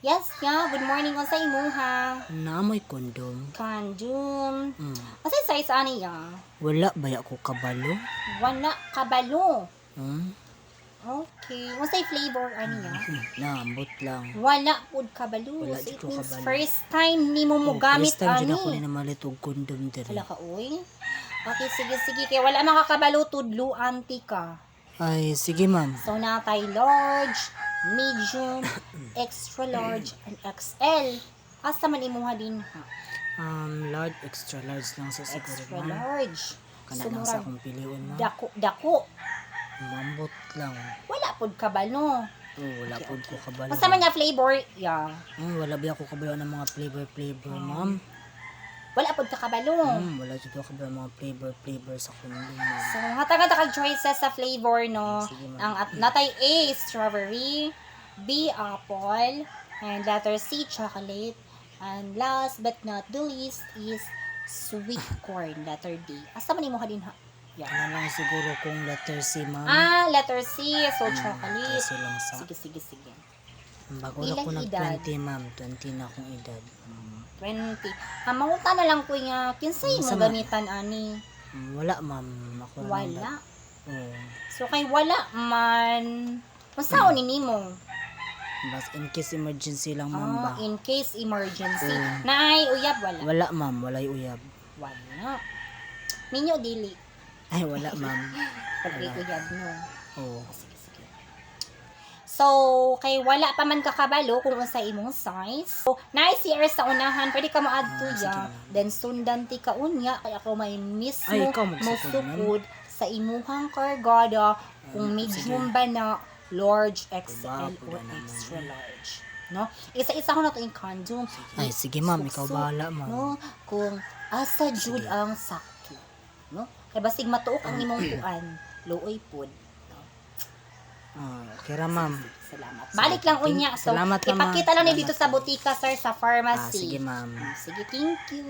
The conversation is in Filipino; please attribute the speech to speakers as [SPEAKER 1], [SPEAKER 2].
[SPEAKER 1] Yes, ya. Good morning ko sa imuha.
[SPEAKER 2] Naamoy kondom.
[SPEAKER 1] Kandum.
[SPEAKER 2] Mm.
[SPEAKER 1] Asa size ani ya?
[SPEAKER 2] Wala ba ko kabalo?
[SPEAKER 1] Wala kabalo.
[SPEAKER 2] Hmm?
[SPEAKER 1] Okay. Unsay flavor ani ya?
[SPEAKER 2] Naambot lang.
[SPEAKER 1] Wala pud kabalo.
[SPEAKER 2] Wala
[SPEAKER 1] So,
[SPEAKER 2] jud
[SPEAKER 1] it
[SPEAKER 2] ko
[SPEAKER 1] means
[SPEAKER 2] kabalo.
[SPEAKER 1] first time nimo mo gamit
[SPEAKER 2] First time dyan ako
[SPEAKER 1] ani.
[SPEAKER 2] namalit og kondom diri.
[SPEAKER 1] Wala ka oy. Okay, sige. Kaya wala makakabalo tudlo anti ka.
[SPEAKER 2] Ay, sige ma'am.
[SPEAKER 1] So, natay large, medium, extra large, and XL. Asa man imuha din ha?
[SPEAKER 2] Large, extra large lang sa siguro
[SPEAKER 1] Extra
[SPEAKER 2] ma'am.
[SPEAKER 1] large.
[SPEAKER 2] Kana lang sa akong piliun ma'am.
[SPEAKER 1] Dako.
[SPEAKER 2] Mambot lang.
[SPEAKER 1] Wala pud kabalo.
[SPEAKER 2] Wala
[SPEAKER 1] Okay,
[SPEAKER 2] pod ko kabalo.
[SPEAKER 1] Basta man nga flavor, yeah.
[SPEAKER 2] Wala ba ako kabalo ng mga flavor ma'am.
[SPEAKER 1] Wala pud ka kabalo.
[SPEAKER 2] Wala jud ako kabalo ng mga flavor sa kondom ma'am.
[SPEAKER 1] So, hatag kag choices sa flavor, no?
[SPEAKER 2] Sige, ma'am.
[SPEAKER 1] Ang natay A, strawberry, B, apple, and letter C, chocolate, and last but not the least is sweet corn, letter D. Asa man imuha din ha? Yeah.
[SPEAKER 2] Ano lang siguro kung letter C ma'am.
[SPEAKER 1] Letter C, so chocolate.
[SPEAKER 2] Kasi lang sa
[SPEAKER 1] Sige.
[SPEAKER 2] bago
[SPEAKER 1] Ilang
[SPEAKER 2] na ko nag
[SPEAKER 1] edad?
[SPEAKER 2] 20 ma'am, 20 na akong edad.
[SPEAKER 1] 20. Mangunta na lang ko nga, kinsay mo
[SPEAKER 2] Sama.
[SPEAKER 1] gamitan ani?
[SPEAKER 2] Wala ma'am, ako na
[SPEAKER 1] Wala.
[SPEAKER 2] Oo.
[SPEAKER 1] So kay wala man, masaon ni nimo?
[SPEAKER 2] Bas in case emergency lang ma'am ba.
[SPEAKER 1] In case emergency.
[SPEAKER 2] Oo.
[SPEAKER 1] Naay uyab wala.
[SPEAKER 2] Wala ma'am, walay uyab.
[SPEAKER 1] Wala. Ninyo dili.
[SPEAKER 2] Ay wala ma'am.
[SPEAKER 1] Pag uyab no.
[SPEAKER 2] Oo.
[SPEAKER 1] Sige. So, kay wala pa man kakabalo kung unsa imong size. So, naay CR sa unahan, pwede ka mo-add to
[SPEAKER 2] sige,
[SPEAKER 1] ya.
[SPEAKER 2] ma'am.
[SPEAKER 1] Then, sundan ti ka unya, kaya ako may mismo
[SPEAKER 2] Ay, ikaw magsukod,
[SPEAKER 1] musukod sa imuhang kargada kung medium ba na, large, XL,
[SPEAKER 2] Diba,
[SPEAKER 1] or
[SPEAKER 2] naman.
[SPEAKER 1] extra large. No? Isa-isa ko na to in condom.
[SPEAKER 2] Ay sige ma'am, ikaw bahala ma'am.
[SPEAKER 1] No? Kung asa jud ang sakto. No? Kaya basig matuok ang imong kuan, luoy pod.
[SPEAKER 2] Okay ra ma'am.
[SPEAKER 1] Salamat. Balik lang unya. So,
[SPEAKER 2] Salamat, ma'am.
[SPEAKER 1] ipakita lang ni
[SPEAKER 2] Salamat,
[SPEAKER 1] dito sa butika, sir, sa pharmacy.
[SPEAKER 2] Sige ma'am.
[SPEAKER 1] Sige, thank you.